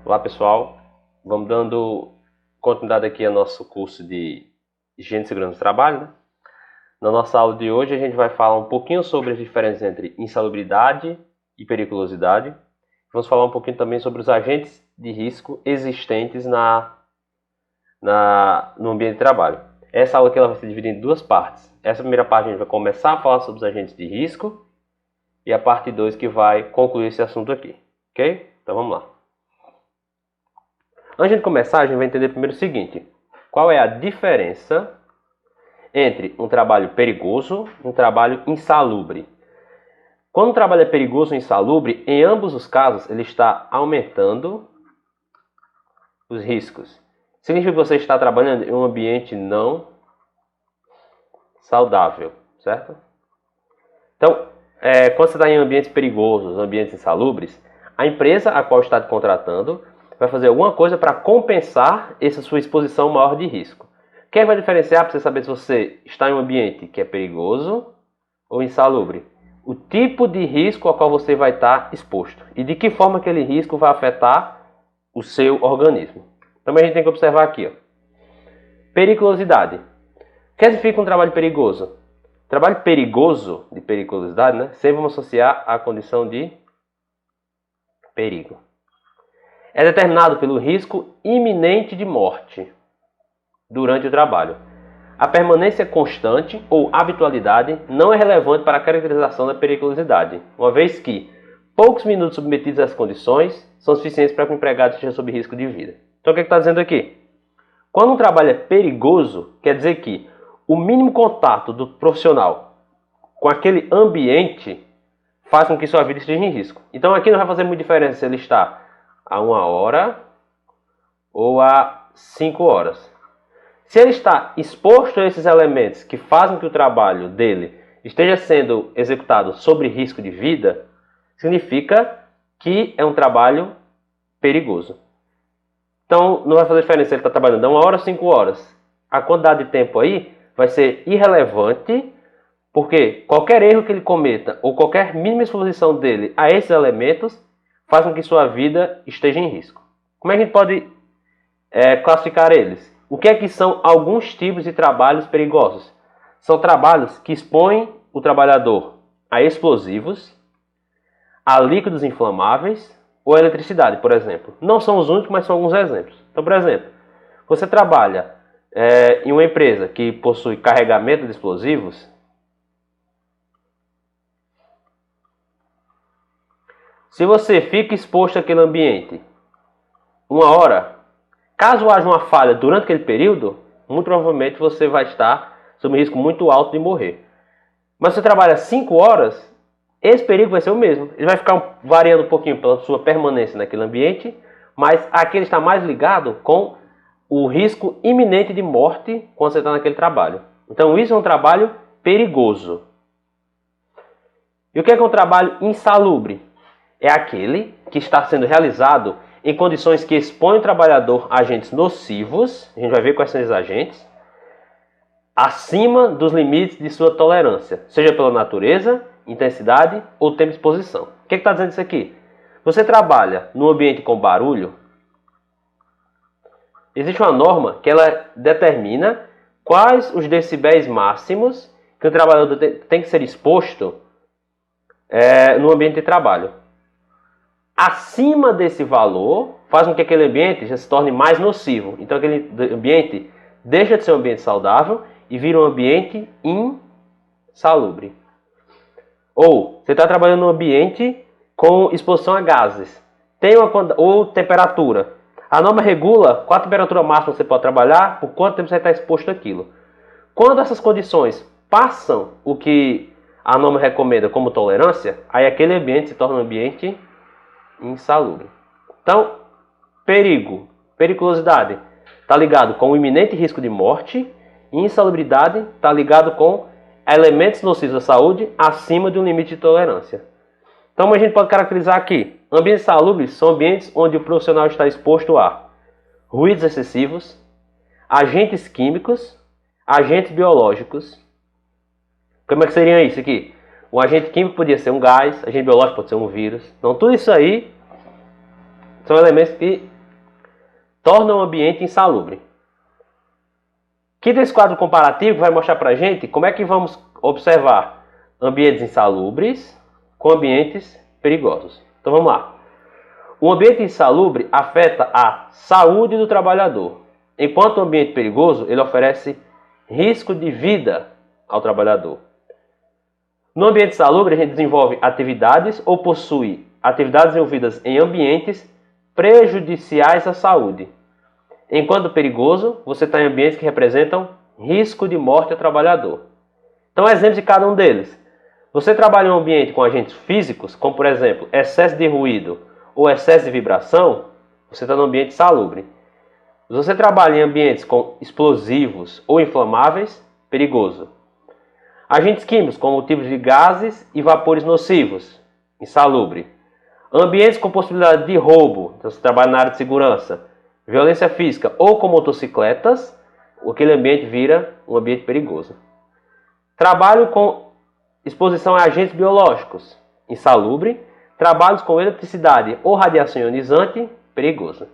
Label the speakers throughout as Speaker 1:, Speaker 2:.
Speaker 1: Olá pessoal, vamos dando continuidade aqui ao nosso curso de Higiene e Segurança do Trabalho, né? Na nossa aula de hoje a gente vai falar um pouquinho sobre as diferenças entre insalubridade e periculosidade. Vamos falar um pouquinho também sobre os agentes de risco existentes no ambiente de trabalho. Essa aula aqui ela vai ser dividida em duas partes. Essa primeira parte a gente vai começar a falar sobre os agentes de risco e a parte 2 que vai concluir esse assunto aqui, ok? Então vamos lá. Antes de começar, a gente vai entender primeiro o seguinte: qual é a diferença entre um trabalho perigoso e um trabalho insalubre? Quando o trabalho é perigoso ou insalubre, em ambos os casos, ele está aumentando os riscos. Significa que você está trabalhando em um ambiente não saudável, certo? Então, quando você está em ambientes perigosos, ambientes insalubres, a empresa a qual está te contratando vai fazer alguma coisa para compensar essa sua exposição maior de risco. O que vai diferenciar para você saber se você está em um ambiente que é perigoso ou insalubre? O tipo de risco ao qual você vai estar exposto e de que forma aquele risco vai afetar o seu organismo. Também a gente tem que observar aqui, ó. Periculosidade. O que significa um trabalho perigoso? Trabalho perigoso, de periculosidade, né? Sempre vamos associar à condição de perigo. É determinado pelo risco iminente de morte durante o trabalho. A permanência constante ou habitualidade não é relevante para a caracterização da periculosidade, uma vez que poucos minutos submetidos às condições são suficientes para que o empregado esteja sob risco de vida. Então o que está dizendo aqui? Quando um trabalho é perigoso, quer dizer que o mínimo contato do profissional com aquele ambiente faz com que sua vida esteja em risco. Então aqui não vai fazer muita diferença se ele está a 1 hora ou a 5 horas. Se ele está exposto a esses elementos que fazem com que o trabalho dele esteja sendo executado sob risco de vida, significa que é um trabalho perigoso. Então não vai fazer diferença se ele está trabalhando a 1 hora ou 5 horas. A quantidade de tempo aí vai ser irrelevante, porque qualquer erro que ele cometa ou qualquer mínima exposição dele a esses elementos faz com que sua vida esteja em risco. Como é que a gente pode classificar eles? O que é que são alguns tipos de trabalhos perigosos? São trabalhos que expõem o trabalhador a explosivos, a líquidos inflamáveis ou a eletricidade, por exemplo. Não são os únicos, mas são alguns exemplos. Então, por exemplo, você trabalha em uma empresa que possui carregamento de explosivos. Se você fica exposto àquele ambiente 1 hora, caso haja uma falha durante aquele período, muito provavelmente você vai estar sob um risco muito alto de morrer. Mas se você trabalha 5 horas, esse perigo vai ser o mesmo. Ele vai ficar variando um pouquinho pela sua permanência naquele ambiente, mas aqui ele está mais ligado com o risco iminente de morte quando você está naquele trabalho. Então isso é um trabalho perigoso. E o que é um trabalho insalubre? É aquele que está sendo realizado em condições que expõem o trabalhador a agentes nocivos, a gente vai ver quais são esses agentes, acima dos limites de sua tolerância, seja pela natureza, intensidade ou tempo de exposição. O que está dizendo isso aqui? Você trabalha num ambiente com barulho, existe uma norma que ela determina quais os decibéis máximos que o trabalhador tem que ser exposto no ambiente de trabalho. Acima desse valor, faz com que aquele ambiente já se torne mais nocivo. Então aquele ambiente deixa de ser um ambiente saudável e vira um ambiente insalubre. Ou você está trabalhando num ambiente com exposição a gases, ou temperatura. A norma regula qual a temperatura máxima você pode trabalhar, por quanto tempo você está exposto àquilo. Quando essas condições passam o que a norma recomenda como tolerância, aí aquele ambiente se torna um ambiente insalubre. Então, periculosidade está ligado com o iminente risco de morte, e insalubridade está ligado com elementos nocivos à saúde acima de um limite de tolerância. Então a gente pode caracterizar aqui: ambientes insalubres são ambientes onde o profissional está exposto a ruídos excessivos, agentes químicos, agentes biológicos. Como é que seria isso aqui? Um agente químico podia ser um gás, agente biológico pode ser um vírus. Então tudo isso aí são elementos que torna o ambiente insalubre. Aqui desse quadro comparativo vai mostrar para a gente como é que vamos observar ambientes insalubres com ambientes perigosos. Então vamos lá. O ambiente insalubre afeta a saúde do trabalhador, enquanto o ambiente perigoso ele oferece risco de vida ao trabalhador. No ambiente insalubre, a gente desenvolve atividades ou possui atividades envolvidas em ambientes prejudiciais à saúde. Enquanto perigoso, você está em ambientes que representam risco de morte ao trabalhador. Então, exemplos de cada um deles. Você trabalha em um ambiente com agentes físicos, como por exemplo, excesso de ruído ou excesso de vibração, você está no ambiente insalubre. Se você trabalha em ambientes com explosivos ou inflamáveis, perigoso. Agentes químicos, como tipos de gases e vapores nocivos, insalubre. Ambientes com possibilidade de roubo, então você trabalha na área de segurança, violência física ou com motocicletas, aquele ambiente vira um ambiente perigoso. Trabalho com exposição a agentes biológicos, insalubre. Trabalhos com eletricidade ou radiação ionizante, perigoso.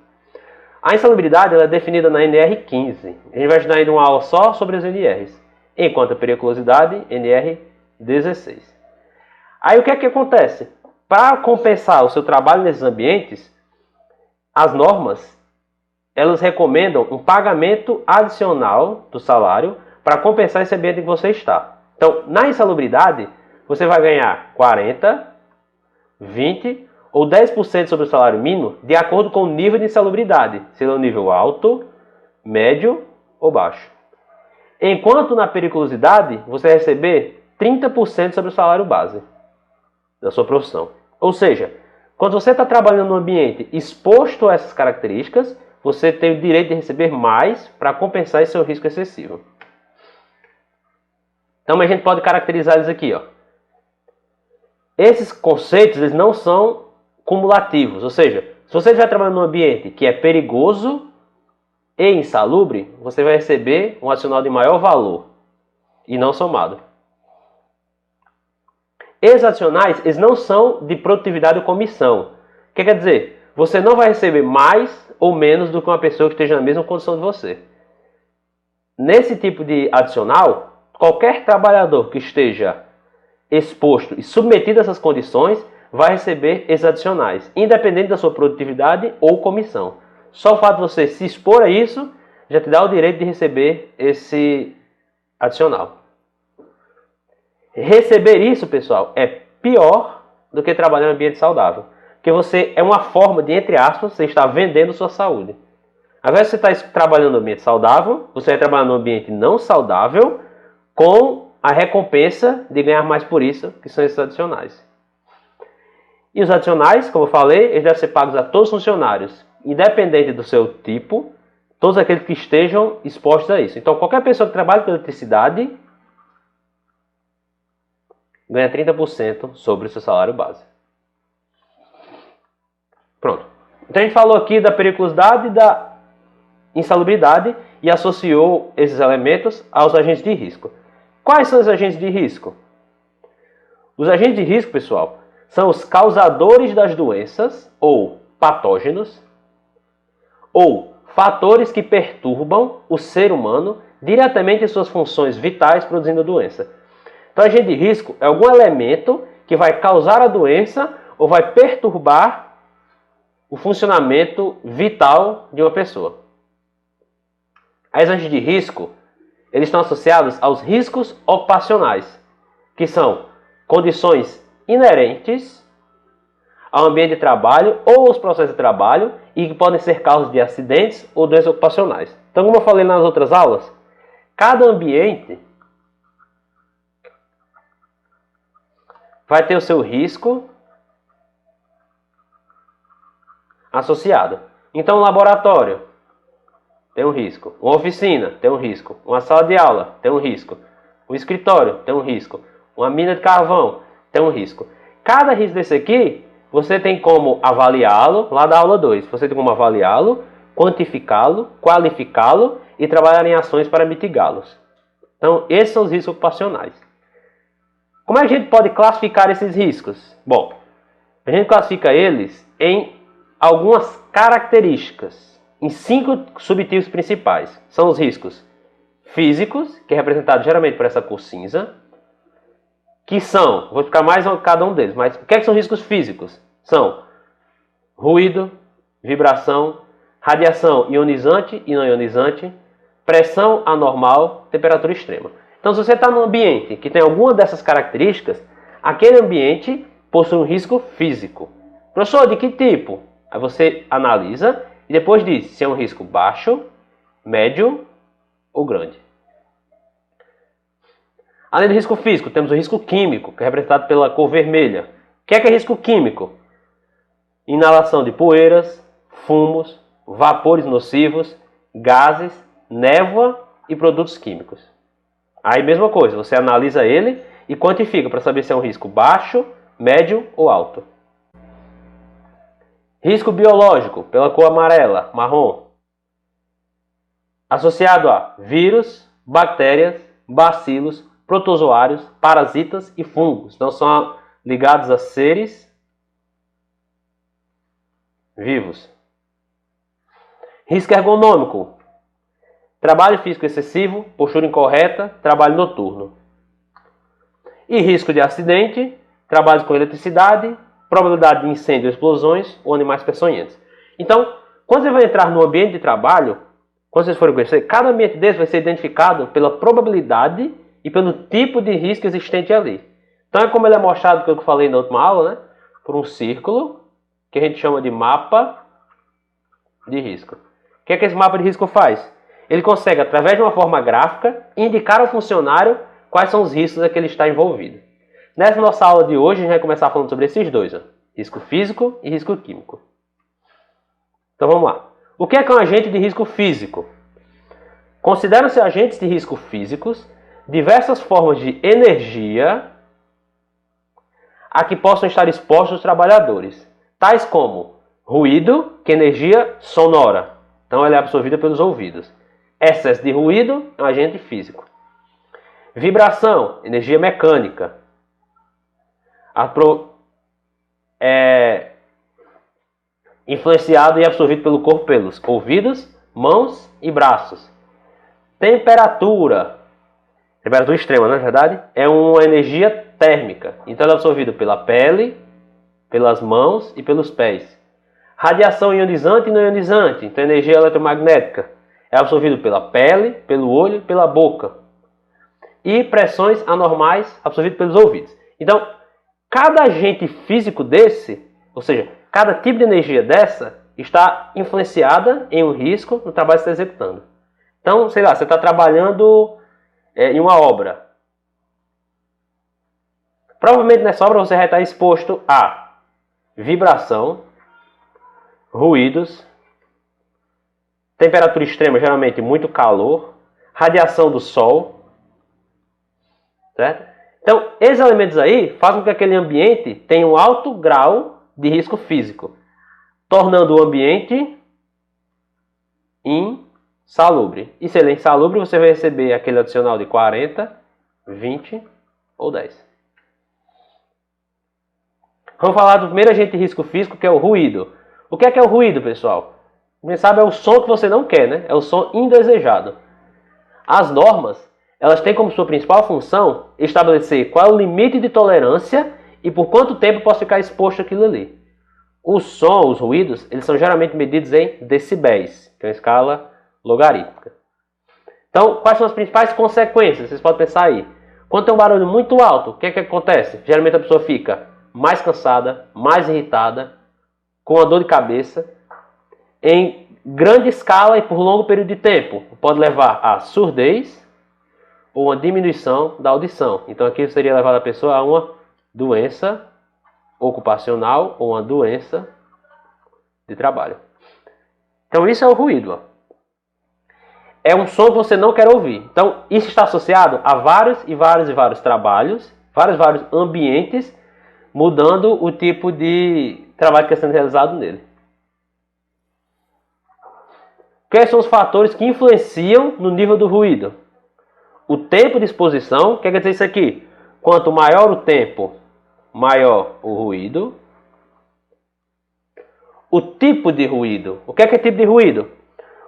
Speaker 1: A insalubridade ela é definida na NR15. A gente vai estudar ainda uma aula só sobre as NRs. Enquanto a periculosidade, NR16. Aí o que é que acontece? Para compensar o seu trabalho nesses ambientes, as normas elas recomendam um pagamento adicional do salário para compensar esse ambiente em que você está. Então, na insalubridade, você vai ganhar 40%, 20% ou 10% sobre o salário mínimo, de acordo com o nível de insalubridade, se ele é um nível alto, médio ou baixo. Enquanto na periculosidade, você vai receber 30% sobre o salário base da sua profissão. Ou seja, quando você está trabalhando num ambiente exposto a essas características, você tem o direito de receber mais para compensar esse seu risco excessivo. Então a gente pode caracterizar eles aqui, ó. Esses conceitos eles não são cumulativos, ou seja, se você estiver trabalhando num ambiente que é perigoso e insalubre, você vai receber um adicional de maior valor e não somado. Esses adicionais eles não são de produtividade ou comissão. O que quer dizer? Você não vai receber mais ou menos do que uma pessoa que esteja na mesma condição de você. Nesse tipo de adicional, qualquer trabalhador que esteja exposto e submetido a essas condições vai receber esses adicionais, independente da sua produtividade ou comissão. Só o fato de você se expor a isso já te dá o direito de receber esse adicional. Receber isso, pessoal, é pior do que trabalhar em um ambiente saudável. Porque você é uma forma de, entre aspas, você está vendendo sua saúde. Ao invés de você estar trabalhando no ambiente saudável, você vai trabalhar no ambiente não saudável com a recompensa de ganhar mais por isso, que são esses adicionais. E os adicionais, como eu falei, eles devem ser pagos a todos os funcionários, independente do seu tipo, todos aqueles que estejam expostos a isso. Então, qualquer pessoa que trabalhe com eletricidade ganha 30% sobre o seu salário base. Pronto. Então a gente falou aqui da periculosidade e da insalubridade e associou esses elementos aos agentes de risco. Quais são os agentes de risco? Os agentes de risco, pessoal, são os causadores das doenças ou patógenos ou fatores que perturbam o ser humano diretamente em suas funções vitais produzindo a doença. Então, agente de risco é algum elemento que vai causar a doença ou vai perturbar o funcionamento vital de uma pessoa. Os agentes de risco eles estão associados aos riscos ocupacionais, que são condições inerentes ao ambiente de trabalho ou aos processos de trabalho e que podem ser causas de acidentes ou doenças ocupacionais. Então, como eu falei nas outras aulas, cada ambiente vai ter o seu risco associado. Então, um laboratório tem um risco. Uma oficina tem um risco. Uma sala de aula tem um risco. Um escritório tem um risco. Uma mina de carvão tem um risco. Cada risco desse aqui, você tem como avaliá-lo, lá da aula 2. Você tem como avaliá-lo, quantificá-lo, qualificá-lo e trabalhar em ações para mitigá-los. Então, esses são os riscos ocupacionais. Como é que a gente pode classificar esses riscos? Bom, a gente classifica eles em algumas características em 5 subtipos principais. São os riscos físicos, que é representado geralmente por essa cor cinza, que são, vou explicar mais cada um deles, mas o que são riscos físicos? São ruído, vibração, radiação ionizante e não ionizante, pressão anormal, temperatura extrema. Então, se você está num ambiente que tem alguma dessas características, aquele ambiente possui um risco físico. Professor, de que tipo? Aí você analisa e depois diz se é um risco baixo, médio ou grande. Além do risco físico, temos o risco químico, que é representado pela cor vermelha. O que é risco químico? Inalação de poeiras, fumos, vapores nocivos, gases, névoa e produtos químicos. Aí, mesma coisa, você analisa ele e quantifica para saber se é um risco baixo, médio ou alto. Risco biológico, pela cor amarela, marrom. Associado a vírus, bactérias, bacilos, protozoários, parasitas e fungos. Então, são ligados a seres vivos. Risco ergonômico. Trabalho físico excessivo, postura incorreta, trabalho noturno. E risco de acidente, trabalhos com eletricidade, probabilidade de incêndio, explosões ou animais peçonhentos. Então, quando você vai entrar no ambiente de trabalho, quando vocês forem conhecer, cada ambiente desse vai ser identificado pela probabilidade e pelo tipo de risco existente ali. Então, é como ele é mostrado, que eu falei na última aula, né? Por um círculo, que a gente chama de mapa de risco. O que é que esse mapa de risco faz? Ele consegue, através de uma forma gráfica, indicar ao funcionário quais são os riscos a que ele está envolvido. Nessa nossa aula de hoje, a gente vai começar falando sobre esses dois, ó, risco físico e risco químico. Então vamos lá. O que é um agente de risco físico? Consideram-se agentes de risco físicos diversas formas de energia a que possam estar expostos os trabalhadores, tais como ruído, que é energia sonora, então ela é absorvida pelos ouvidos. Excesso de ruído é um agente físico. Vibração, energia mecânica. Influenciado e absorvido pelo corpo pelos ouvidos, mãos e braços. Temperatura extrema, na verdade, é uma energia térmica. Então ela é absorvida pela pele, pelas mãos e pelos pés. Radiação ionizante e não ionizante, então energia eletromagnética, é absorvido pela pele, pelo olho e pela boca. E pressões anormais absorvidas pelos ouvidos. Então, cada agente físico desse, ou seja, cada tipo de energia dessa, está influenciada em um risco no trabalho que você está executando. Então, sei lá, você está trabalhando em uma obra. Provavelmente nessa obra você vai estar exposto a vibração, ruídos, temperatura extrema, geralmente muito calor, radiação do sol, certo? Então, esses elementos aí fazem com que aquele ambiente tenha um alto grau de risco físico, tornando o ambiente insalubre. E se ele é insalubre, você vai receber aquele adicional de 40, 20 ou 10. Vamos falar do primeiro agente de risco físico, que é o ruído. O que é o ruído, pessoal? Quem sabe é o som que você não quer, né? É o som indesejado. As normas, elas têm como sua principal função estabelecer qual é o limite de tolerância e por quanto tempo posso ficar exposto àquilo ali. O som, os ruídos, eles são geralmente medidos em decibéis, que é uma escala logarítmica. Então, quais são as principais consequências? Vocês podem pensar aí. Quando tem um barulho muito alto, o que é que acontece? Geralmente a pessoa fica mais cansada, mais irritada, com a dor de cabeça, em grande escala e por longo período de tempo. Pode levar a surdez ou uma diminuição da audição. Então aqui seria levar a pessoa a uma doença ocupacional ou uma doença de trabalho. Então isso é o ruído. Ó. É um som que você não quer ouvir. Então isso está associado a vários trabalhos, vários ambientes, mudando o tipo de trabalho que está sendo realizado nele. Quais são os fatores que influenciam no nível do ruído? O tempo de exposição, o que quer dizer isso aqui? Quanto maior o tempo, maior o ruído. O tipo de ruído. O que é tipo de ruído?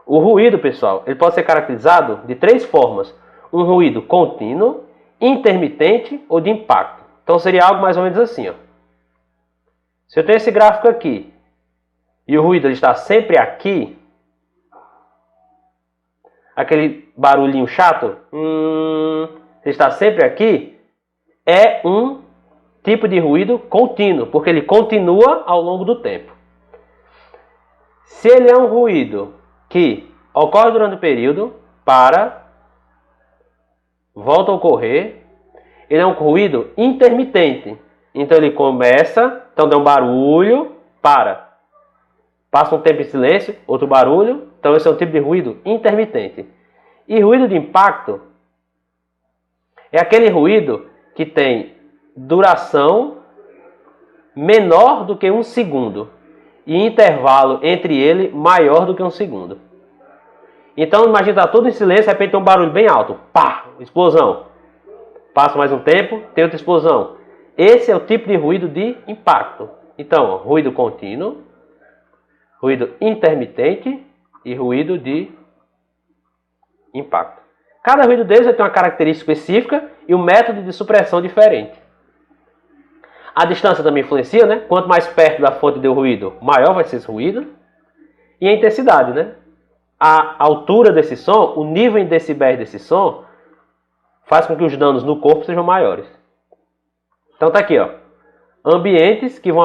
Speaker 1: O ruído, pessoal, ele pode ser caracterizado de 3 formas. Um ruído contínuo, intermitente ou de impacto. Então seria algo mais ou menos assim, ó. Se eu tenho esse gráfico aqui e o ruído ele está sempre aqui, aquele barulhinho chato, ele está sempre aqui, é um tipo de ruído contínuo, porque ele continua ao longo do tempo. Se ele é um ruído que ocorre durante o período, volta a ocorrer, ele é um ruído intermitente. Então ele começa, então dá um barulho, passa um tempo em silêncio, outro barulho, então esse é um tipo de ruído intermitente. E ruído de impacto é aquele ruído que tem duração menor do que 1 segundo e intervalo entre ele maior do que 1 segundo. Então imagina tá tudo em silêncio, de repente tem um barulho bem alto, pá, explosão. Passa mais um tempo, tem outra explosão. Esse é o tipo de ruído de impacto. Então, ó, ruído contínuo, ruído intermitente e ruído de impacto. Cada ruído deles vai ter uma característica específica e um método de supressão diferente. A distância também influencia, né? Quanto mais perto da fonte do ruído, maior vai ser esse ruído. E a intensidade, né? A altura desse som, o nível em decibéis desse som, faz com que os danos no corpo sejam maiores. Então tá aqui, ó. Ambientes que vão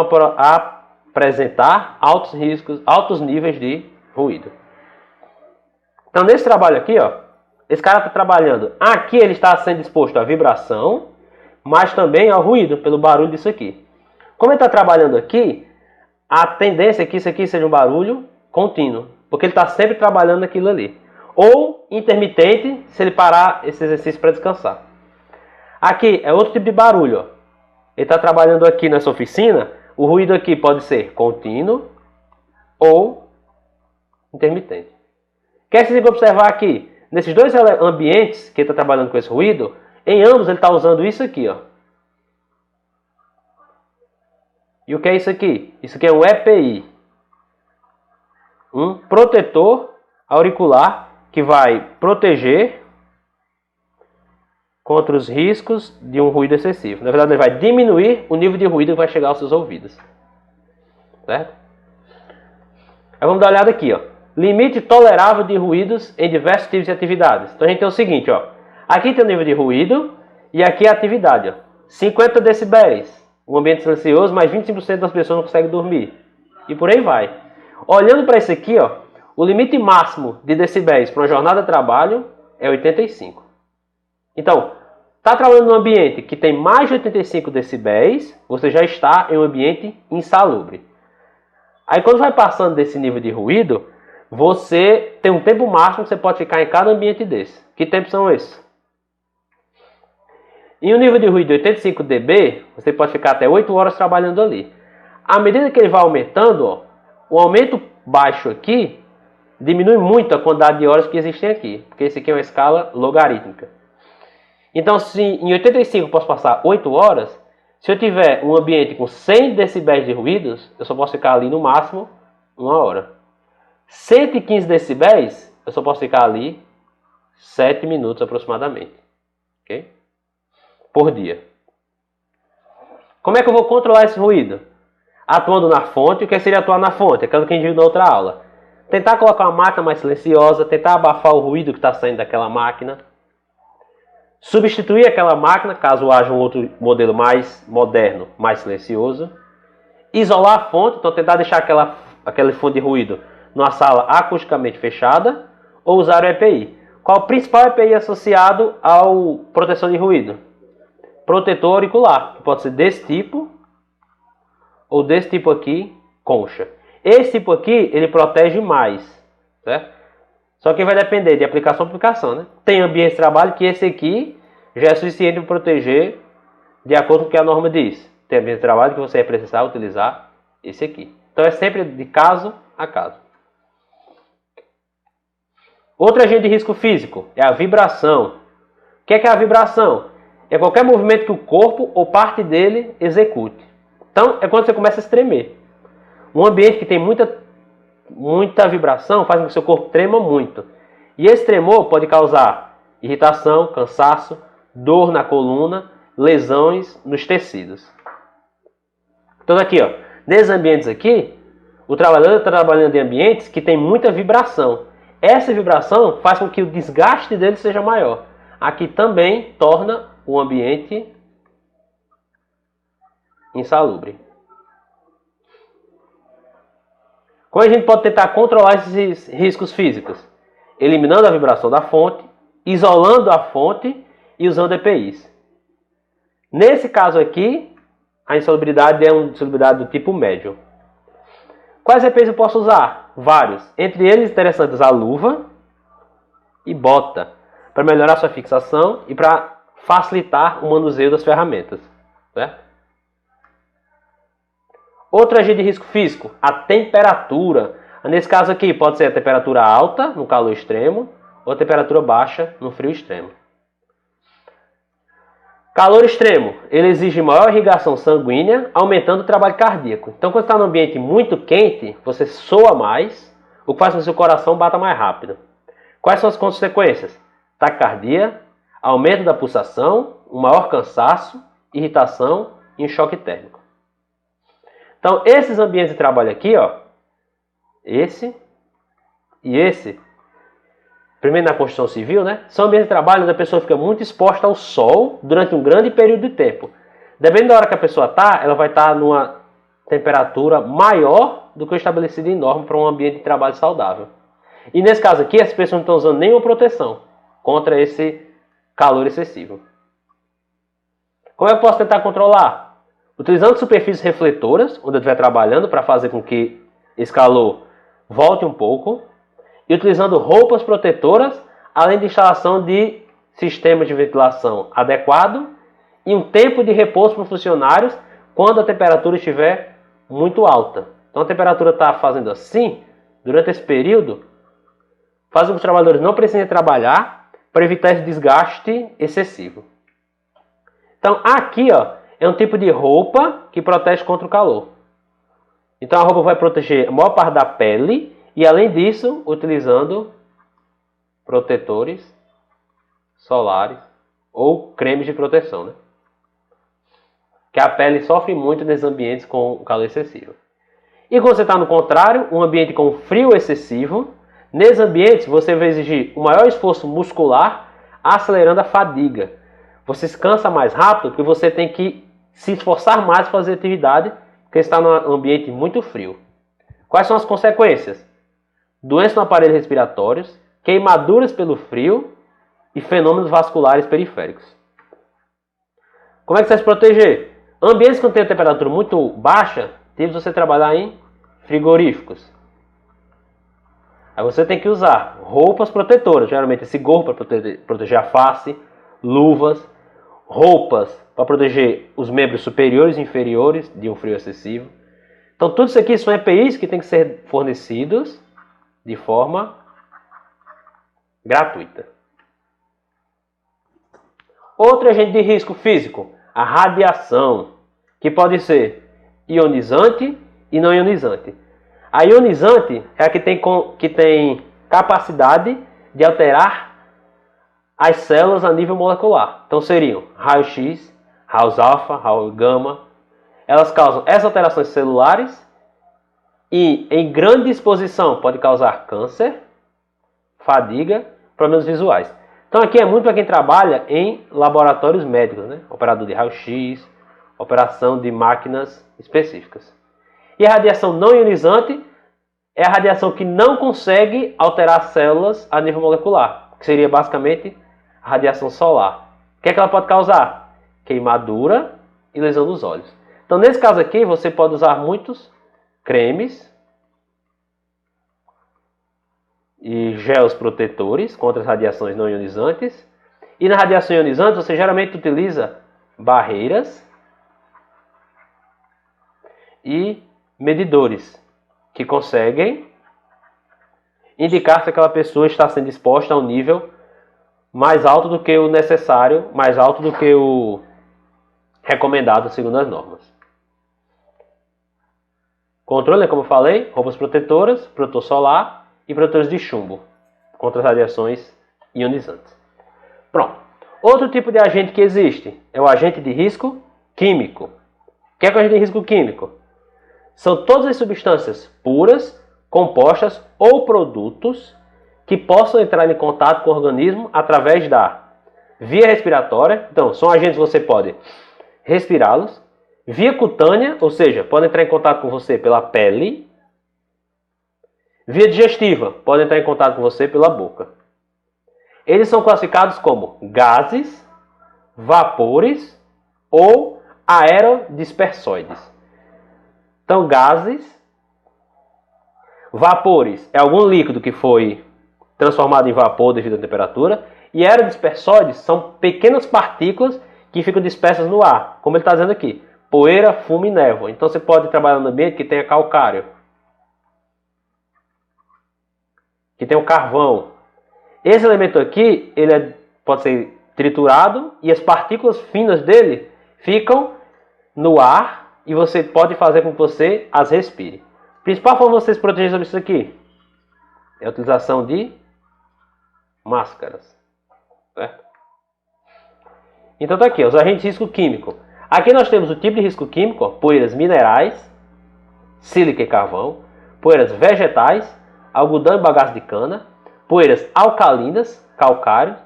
Speaker 1: apresentar altos riscos, altos níveis de ruído. Então nesse trabalho aqui, ó, esse cara está trabalhando. Aqui ele está sendo exposto à vibração, mas também ao ruído, pelo barulho disso aqui. Como ele está trabalhando aqui, a tendência é que isso aqui seja um barulho contínuo, porque ele está sempre trabalhando aquilo ali. Ou intermitente, se ele parar esse exercício para descansar. Aqui é outro tipo de barulho, ó. Ele está trabalhando aqui nessa oficina, o ruído aqui pode ser contínuo ou intermitente. Quer que você observar aqui, nesses dois ambientes que ele está trabalhando com esse ruído, em ambos ele está usando isso aqui, ó. E o que é isso aqui? Isso aqui é um EPI. Um protetor auricular que vai proteger contra os riscos de um ruído excessivo. Na verdade, ele vai diminuir o nível de ruído que vai chegar aos seus ouvidos. Certo? Aí vamos dar uma olhada aqui, ó. Limite tolerável de ruídos em diversos tipos de atividades. Então a gente tem o seguinte, ó. Aqui tem o nível de ruído e aqui a atividade, ó. 50 decibéis. Um ambiente silencioso, mas 25% das pessoas não conseguem dormir. E por aí vai. Olhando para esse aqui, ó, o limite máximo de decibéis para uma jornada de trabalho é 85. Então, está trabalhando num ambiente que tem mais de 85 decibéis, você já está em um ambiente insalubre. Aí quando vai passando desse nível de ruído, você tem um tempo máximo que você pode ficar em cada ambiente desse. Que tempos são esses? Em um nível de ruído de 85 dB, você pode ficar até 8 horas trabalhando ali. À medida que ele vai aumentando, ó, o aumento baixo aqui diminui muito a quantidade de horas que existem aqui, porque esse aqui é uma escala logarítmica. Então, se em 85 eu posso passar 8 horas, se eu tiver um ambiente com 100 decibéis de ruídos, eu só posso ficar ali no máximo 1 hora. 115 decibéis, eu só posso ficar ali 7 minutos aproximadamente. Ok? Por dia. Como é que eu vou controlar esse ruído? Atuando na fonte. O que seria atuar na fonte? Aquilo que a gente viu na outra aula. Tentar colocar uma máquina mais silenciosa, tentar abafar o ruído que está saindo daquela máquina. Substituir aquela máquina, caso haja um outro modelo mais moderno, mais silencioso. Isolar a fonte, então tentar deixar aquela fonte de ruído numa sala acusticamente fechada. Ou usar o EPI. Qual o principal EPI associado ao proteção de ruído? Protetor auricular, que pode ser desse tipo ou desse tipo aqui, concha. Esse tipo aqui, ele protege mais, certo? Só que vai depender de aplicação a aplicação, né? Tem ambiente de trabalho que esse aqui já é suficiente para proteger de acordo com o que a norma diz. Tem ambiente de trabalho que você vai precisar utilizar esse aqui. Então é sempre de caso a caso. Outro agente de risco físico é a vibração. O que é a vibração? É qualquer movimento que o corpo ou parte dele execute. Então, é quando você começa a se tremer. Um ambiente que tem muita vibração faz com que o seu corpo trema muito. E esse tremor pode causar irritação, cansaço, dor na coluna, lesões nos tecidos. Então aqui, ó, nesses ambientes aqui, o trabalhador está trabalhando em ambientes que tem muita vibração. Essa vibração faz com que o desgaste dele seja maior. Aqui também torna o ambiente insalubre. Como a gente pode tentar controlar esses riscos físicos? Eliminando a vibração da fonte, isolando a fonte e usando EPIs. Nesse caso aqui, a insalubridade é uma insalubridade do tipo médio. Quais EPIs eu posso usar? Vários. Entre eles, interessantes, a luva e bota, para melhorar sua fixação e para facilitar o manuseio das ferramentas. Certo? Outro agente de risco físico, a temperatura. Nesse caso aqui, pode ser a temperatura alta, no calor extremo, ou a temperatura baixa, no frio extremo. Calor extremo, ele exige maior irrigação sanguínea, aumentando o trabalho cardíaco. Então, quando está num ambiente muito quente, você soa mais, o que faz com que o seu coração bata mais rápido. Quais são as consequências? Taquicardia, aumento da pulsação, um maior cansaço, irritação e um choque térmico. Então, esses ambientes de trabalho aqui, ó, esse e esse, primeiro na construção civil, né, são ambientes de trabalho onde a pessoa fica muito exposta ao sol durante um grande período de tempo. Dependendo da hora que a pessoa está, ela vai estar numa temperatura maior do que o estabelecido em norma para um ambiente de trabalho saudável. E nesse caso aqui, as pessoas não estão usando nenhuma proteção contra esse calor excessivo. Como é que eu posso tentar controlar? Utilizando superfícies refletoras, onde eu estiver trabalhando, para fazer com que esse calor volte um pouco. E utilizando roupas protetoras, além de instalação de sistemas de ventilação adequado e um tempo de repouso para os funcionários quando a temperatura estiver muito alta. Então a temperatura está fazendo assim, durante esse período, faz com que os trabalhadores não precisem trabalhar para evitar esse desgaste excessivo. Então aqui, ó, é um tipo de roupa que protege contra o calor. Então a roupa vai proteger a maior parte da pele e, além disso, utilizando protetores solares ou cremes de proteção, né? Que a pele sofre muito nesses ambientes com o calor excessivo. E quando você está no contrário, um ambiente com frio excessivo, nesses ambientes você vai exigir um maior esforço muscular, acelerando a fadiga. Você se cansa mais rápido porque você tem que se esforçar mais para fazer atividade, porque está num ambiente muito frio. Quais são as consequências? Doenças no aparelho respiratórios, queimaduras pelo frio e fenômenos vasculares periféricos. Como é que você vai se proteger? Ambientes que têm temperatura muito baixa, teve você trabalhar em frigoríficos. Aí você tem que usar roupas protetoras, geralmente esse gorro para proteger a face, luvas, roupas para proteger os membros superiores e inferiores de um frio excessivo. Então tudo isso aqui são EPIs que têm que ser fornecidos de forma gratuita. Outro agente de risco físico, a radiação, que pode ser ionizante e não ionizante. A ionizante é a que tem capacidade de alterar as células a nível molecular. Então seriam raio-x, raios alfa, raios gama. Elas causam essas alterações celulares e, em grande exposição, pode causar câncer, fadiga, problemas visuais. Então aqui é muito para quem trabalha em laboratórios médicos, né? Operador de raio-x, operação de máquinas específicas. E a radiação não ionizante é a radiação que não consegue alterar células a nível molecular, que seria basicamente a radiação solar. O que é que ela pode causar? Queimadura e lesão dos olhos. Então, nesse caso aqui, você pode usar muitos cremes e gels protetores contra as radiações não ionizantes. E na radiação ionizante, você geralmente utiliza barreiras e medidores que conseguem indicar se aquela pessoa está sendo exposta a um nível mais alto do que o necessário, mais alto do que o recomendado segundo as normas. Controle, como eu falei, roupas protetoras, protetor solar e protetores de chumbo contra as radiações ionizantes. Pronto. Outro tipo de agente que existe é o agente de risco químico. O que é o agente de risco químico? São todas as substâncias puras, compostas ou produtos que possam entrar em contato com o organismo através da via respiratória. Então, são agentes que você pode respirá-los. Via cutânea, ou seja, pode entrar em contato com você pela pele. Via digestiva, pode entrar em contato com você pela boca. Eles são classificados como gases, vapores ou aerodispersóides. Então, gases, vapores é algum líquido que foi transformado em vapor devido à temperatura. E aerodispersóides são pequenas partículas que ficam dispersas no ar, como ele está dizendo aqui. Poeira, fumo e névoa. Então você pode trabalhar no ambiente que tenha calcário, que tenha o carvão. Esse elemento aqui, pode ser triturado e as partículas finas dele ficam no ar e você pode fazer com que você as respire. A principal forma de você se proteger sobre isso aqui é a utilização de máscaras. Certo? Então tá aqui, os agentes de risco químico. Aqui nós temos o tipo de risco químico, ó, poeiras minerais, sílica e carvão, poeiras vegetais, algodão e bagaço de cana, poeiras alcalinas, calcários,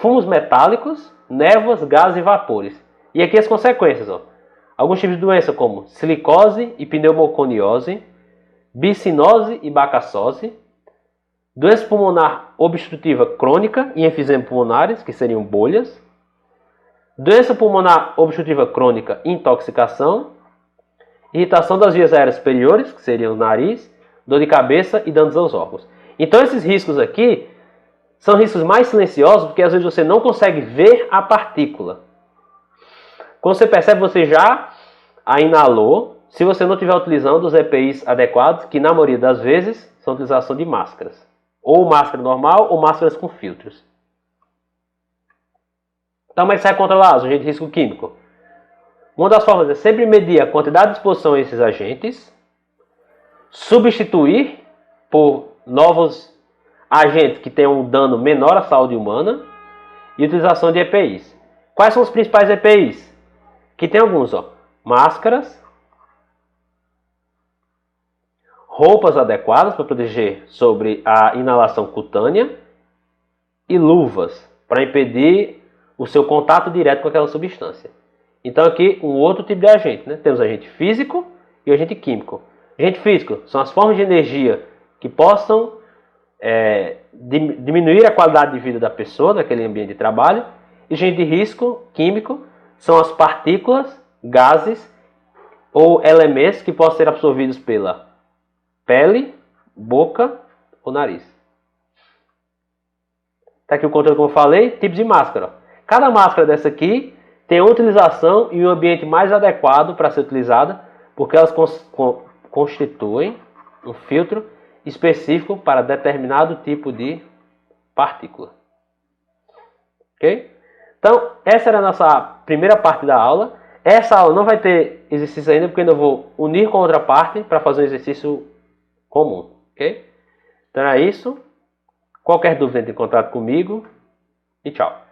Speaker 1: fumos metálicos, névoas, gases e vapores. E aqui as consequências. Ó. Alguns tipos de doença como silicose e pneumoconiose, bicinose e bacassose, doença pulmonar obstrutiva crônica e enfisema pulmonares, que seriam bolhas, doença pulmonar obstrutiva crônica e intoxicação, irritação das vias aéreas superiores, que seriam o nariz, dor de cabeça e danos aos órgãos. Então esses riscos aqui são riscos mais silenciosos, porque às vezes você não consegue ver a partícula. Quando você percebe, você já a inalou, se você não estiver utilizando os EPIs adequados, que na maioria das vezes são a utilização de máscaras. Ou máscara normal ou máscaras com filtros. Então, como é que você vai controlar os agentes de risco químico? Uma das formas é sempre medir a quantidade de exposição a esses agentes, substituir por novos agentes que tenham um dano menor à saúde humana e utilização de EPIs. Quais são os principais EPIs? Aqui tem alguns, ó. Máscaras, roupas adequadas para proteger sobre a inalação cutânea e luvas para impedir o seu contato direto com aquela substância. Então aqui um outro tipo de agente, né? Temos agente físico e agente químico. Agente físico são as formas de energia que possam diminuir a qualidade de vida da pessoa naquele ambiente de trabalho. E agente de risco químico são as partículas, gases ou elementos que possam ser absorvidos pela pele, boca ou nariz. Está aqui o controle, como eu falei, tipos de máscara. Cada máscara dessa aqui tem uma utilização e um ambiente mais adequado para ser utilizada, porque elas constituem um filtro específico para determinado tipo de partícula. Ok? Então, essa era a nossa primeira parte da aula. Essa aula não vai ter exercício ainda, porque eu ainda vou unir com outra parte para fazer um exercício comum. Ok? Então é isso. Qualquer dúvida, entre em contato comigo e tchau.